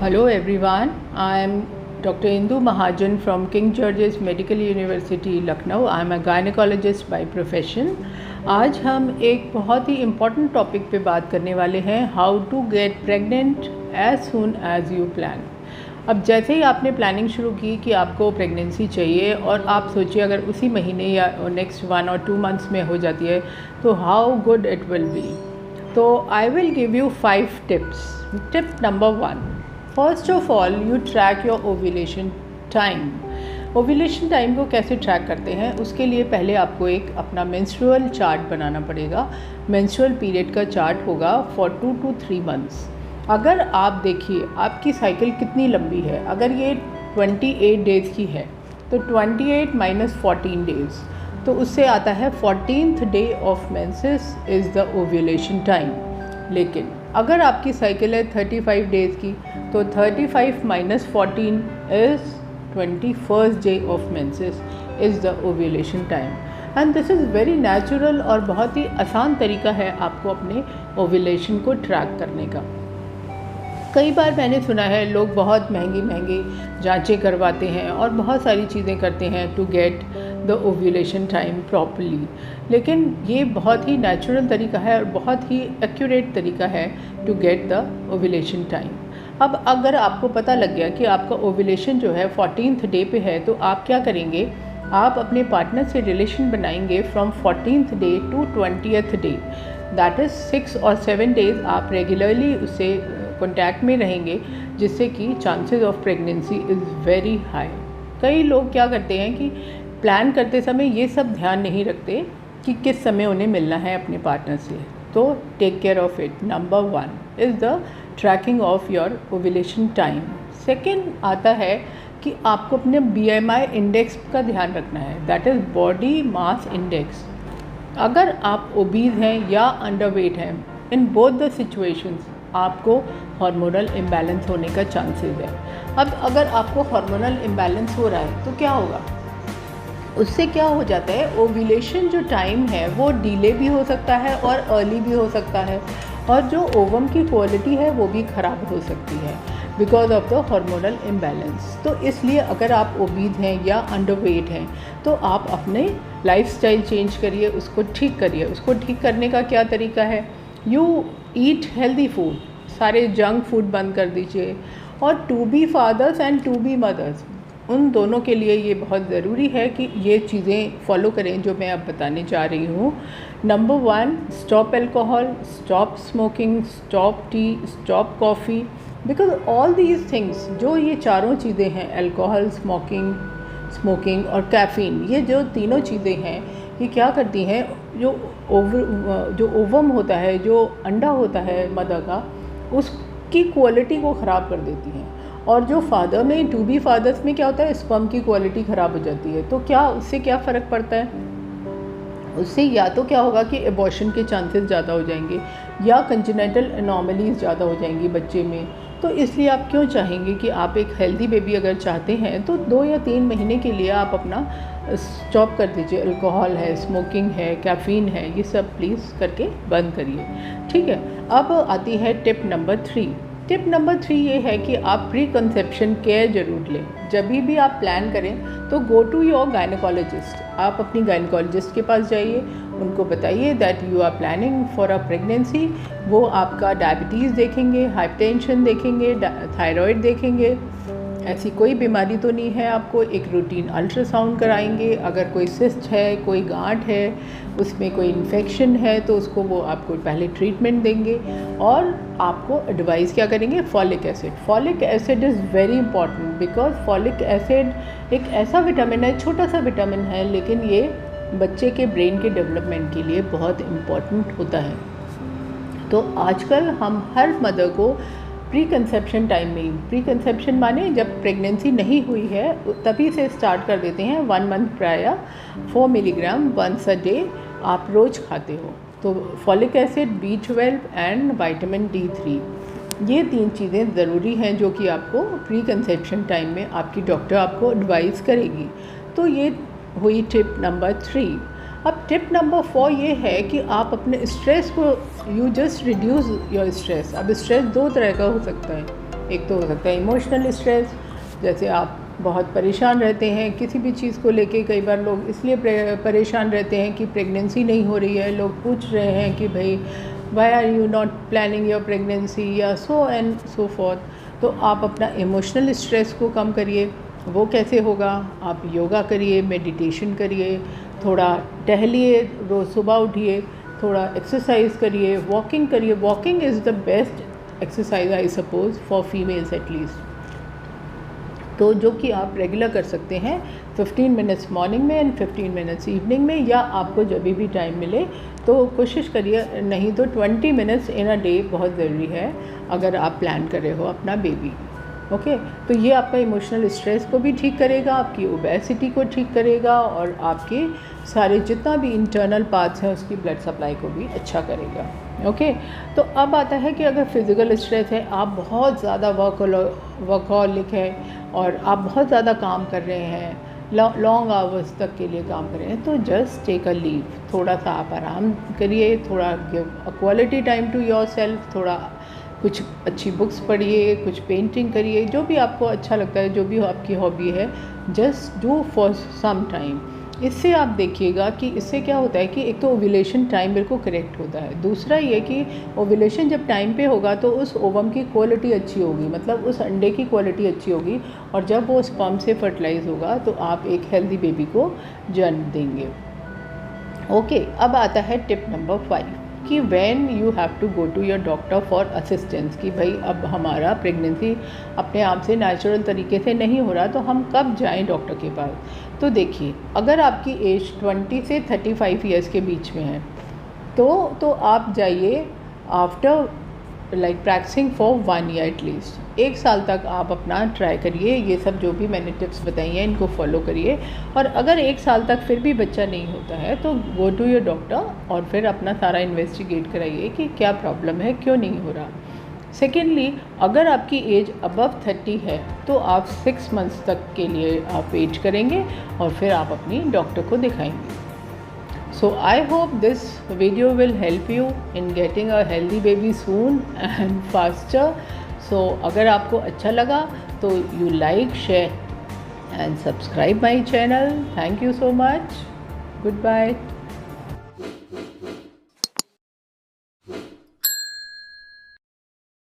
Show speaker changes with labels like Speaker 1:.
Speaker 1: Hello everyone, I am Dr. Indu Mahajan from King George's Medical University, Lucknow. I am a gynecologist by profession. आज हम एक बहुत ही important topic पे बात करने वाले हैं, how to get pregnant as soon as you plan. अब जैसे ही आपने प्लानिंग शुरू की कि आपको प्रेगनेंसी चाहिए और आप सोचिए अगर उसी महीने या नेक्स्ट 1 और 2 मंथ्स में हो जाती है तो how good it will be. तो I will give you 5 tips. Tip number 1, first of all you track your ovulation time. Ovulation time को कैसे ट्रैक करते हैं, उसके लिए पहले आपको एक अपना मेंस्ट्रुअल चार्ट बनाना पड़ेगा। मेंस्ट्रुअल पीरियड का चार्ट होगा फॉर 2 to 3 मंथ्स। अगर आप देखिए आपकी साइकिल कितनी लंबी है, अगर ये 28 डेज़ की है तो 28 - 14 डेज़, तो उससे आता है 14th day of menses is the ovulation time. लेकिन अगर आपकी साइकिल है 35 डेज़ की तो 35 - 14 is 21st day of menses is the ovulation time. And this is very natural और बहुत ही आसान तरीका है आपको अपने ओव्यूलेशन को ट्रैक करने का। कई बार मैंने सुना है लोग बहुत महंगी जांचें करवाते हैं और बहुत सारी चीज़ें करते हैं to get the ovulation time properly, लेकिन ये बहुत ही नेचुरल तरीका है और बहुत ही एक्यूरेट तरीका है to get the ovulation time. अब अगर आपको पता लग गया कि आपका ओव्यूलेशन जो है 14th डे पे है, तो आप क्या करेंगे, आप अपने पार्टनर से रिलेशन बनाएंगे from 14th day to 20th day, that is 6 और 7 डेज़ आप रेगुलरली उससे कॉन्टैक्ट में रहेंगे, जिससे कि chances of pregnancy is very high. कई लोग क्या करते हैं कि प्लान करते समय ये सब ध्यान नहीं रखते कि किस समय उन्हें मिलना है अपने पार्टनर से, तो take care of it. Number 1 is the tracking of your ovulation time. Second आता है कि आपको अपने BMI इंडेक्स का ध्यान रखना है, that is body mass index. अगर आप ओबीज हैं या अंडरवेट हैं, इन बोथ द सिचुएशंस आपको हार्मोनल इम्बैलेंस होने का चांसेस है। अब अगर आपको हार्मोनल इम्बैलेंस हो रहा है तो क्या होगा, उससे क्या हो जाता है, ओव्यूलेशन जो टाइम है वो डिले भी हो सकता है और अर्ली भी हो सकता है, और जो ओवम की क्वालिटी है वो भी ख़राब हो सकती है because of the hormonal imbalance. तो इसलिए अगर आप ओबीज हैं या अंडरवेट हैं तो आप अपने लाइफस्टाइल चेंज करिए, उसको ठीक करिए। उसको ठीक करने का क्या तरीका है, यू ईट हेल्दी फूड, सारे जंक फूड बंद कर दीजिए। और to be fathers and to be mothers, उन दोनों के लिए ये बहुत ज़रूरी है कि ये चीज़ें फॉलो करें जो मैं अब बताने जा रही हूँ। Number 1, stop alcohol, stop smoking, stop T, stop coffee, because all these things, जो ये चारों चीज़ें हैं, अल्कोहल, स्मोकिंग और कैफ़ीन, ये जो तीनों चीज़ें हैं, ये क्या करती हैं, जो ओवम होता है, जो अंडा होता है मदर का, उसकी क्वालिटी को ख़राब कर देती हैं। और जो फादर में, टू बी फादर्स में क्या होता है, स्पर्म की क्वालिटी ख़राब हो जाती है। तो क्या उससे क्या फ़र्क पड़ता है, उससे या तो क्या होगा कि एबॉर्शन के चांसेस ज़्यादा हो जाएंगे या कंजेनिटल एनॉमलीज ज़्यादा हो जाएंगी बच्चे में। तो इसलिए आप क्यों चाहेंगे कि आप एक हेल्दी बेबी अगर चाहते हैं तो 2 या 3 महीने के लिए आप अपना स्टॉप कर दीजिए। अल्कोहल है, स्मोकिंग है, कैफ़ीन है, ये सब प्लीज़ करके बंद करिए, ठीक है। अब आती है टिप नंबर 3। टिप नंबर 3 ये है कि आप प्री कंसेप्शन केयर ज़रूर लें। जब भी आप प्लान करें तो गो टू योर गायनेकोलॉजिस्ट, आप अपनी गायनेकोलॉजिस्ट के पास जाइए, उनको बताइए that you are planning for a pregnancy. वो आपका डायबिटीज़ देखेंगे, हाइपरटेंशन देखेंगे, थायराइड देखेंगे, ऐसी कोई बीमारी तो नहीं है आपको। एक रूटीन अल्ट्रासाउंड कराएंगे, अगर कोई सिस्ट है, कोई गांठ है, उसमें कोई इन्फेक्शन है तो उसको वो आपको पहले ट्रीटमेंट देंगे। और आपको एडवाइस क्या करेंगे, folic acid. Folic acid is very important because folic acid एक ऐसा विटामिन है, छोटा सा विटामिन है, लेकिन ये बच्चे के ब्रेन के डेवलपमेंट के लिए बहुत इम्पॉर्टेंट होता है। तो आजकल हम हर मदर को प्री कंसेप्शन टाइम में ही, प्री कंसेप्शन माने जब प्रेगनेंसी नहीं हुई है तभी से स्टार्ट कर देते हैं, 1 month prior 4 milligram once a day आप रोज़ खाते हो। तो folic acid, B12 and vitamin D3, ये 3 चीज़ें ज़रूरी हैं जो कि आपको प्री कंसेप्शन टाइम में आपकी डॉक्टर आपको एडवाइस करेगी। तो ये हुई टिप नंबर 3। अब टिप नंबर 4 ये है कि आप अपने स्ट्रेस को, you just reduce your stress. अब स्ट्रेस 2 तरह का हो सकता है, एक तो हो सकता है इमोशनल स्ट्रेस, जैसे आप बहुत परेशान रहते हैं किसी भी चीज़ को लेके। कई बार लोग इसलिए परेशान रहते हैं कि प्रेगनेंसी नहीं हो रही है, लोग पूछ रहे हैं कि भाई why are you not planning your pregnancy या सो एंड सो फॉर्थ। तो आप अपना इमोशनल स्ट्रेस को कम करिए। वो कैसे होगा? आप योगा करिए, मेडिटेशन करिए, थोड़ा टहलिए, रोज़ सुबह उठिए, थोड़ा एक्सरसाइज करिए, वॉकिंग करिए। Walking is the best exercise I suppose for females at least, तो जो कि आप रेगुलर कर सकते हैं 15 मिनट्स मॉर्निंग में एंड 15 मिनट्स इवनिंग में, या आपको जब भी टाइम मिले तो कोशिश करिए। नहीं तो 20 मिनट्स इन अ डे बहुत ज़रूरी है अगर आप प्लान कर रहे हो अपना बेबी। ओके, तो ये आपका इमोशनल स्ट्रेस को भी ठीक करेगा, आपकी ओबेसिटी को ठीक करेगा, और आपके सारे जितना भी इंटरनल पार्ट्स हैं उसकी ब्लड सप्लाई को भी अच्छा करेगा। ओके, तो अब आता है कि अगर फिज़िकल स्ट्रेस है, आप बहुत ज़्यादा वर्कहॉलिक है और आप बहुत ज़्यादा काम कर रहे हैं, लॉन्ग आवर्स तक के लिए काम कर रहे हैं, तो जस्ट टेक अ लीव। थोड़ा सा आप आराम करिए, थोड़ा give a quality time to yourself, थोड़ा कुछ अच्छी बुक्स पढ़िए, कुछ पेंटिंग करिए, जो भी आपको अच्छा लगता है, जो भी आपकी हॉबी है, just do for some time. इससे आप देखिएगा कि इससे क्या होता है कि एक तो ओव्यूलेशन टाइम बिल्कुल करेक्ट होता है, दूसरा ये कि ओव्यूलेशन जब टाइम पे होगा तो उस ओवम की क्वालिटी अच्छी होगी, मतलब उस अंडे की क्वालिटी अच्छी होगी, और जब वो स्पर्म से फर्टिलाइज होगा तो आप एक हेल्दी बेबी को जन्म देंगे। ओके, अब आता है टिप नंबर 5 कि when you have to go to your doctor for assistance, कि भाई अब हमारा प्रेगनेंसी अपने आप से नेचुरल तरीके से नहीं हो रहा, तो हम कब जाएं डॉक्टर के पास। तो देखिए, अगर आपकी एज 20 से 35 ईयर्स के बीच में है तो आप जाइए after like practising for 1 year at least. 1 साल तक आप अपना ट्राई करिए, ये सब जो भी मैंने टिप्स बताई हैं इनको फॉलो करिए। और अगर 1 साल तक फिर भी बच्चा नहीं होता है तो गो टू योर डॉक्टर और फिर अपना सारा इन्वेस्टिगेट कराइए कि क्या प्रॉब्लम है, क्यों नहीं हो रहा। सेकेंडली, अगर आपकी एज अबव 30 है तो आप 6 मंथ्स तक के लिए आप वेट करेंगे और फिर आप अपनी डॉक्टर को दिखाएंगे। So I hope this video will help you in getting a healthy baby soon and faster. So अगर आपको अच्छा लगा तो you like, share and subscribe my channel. Thank you so much. Goodbye.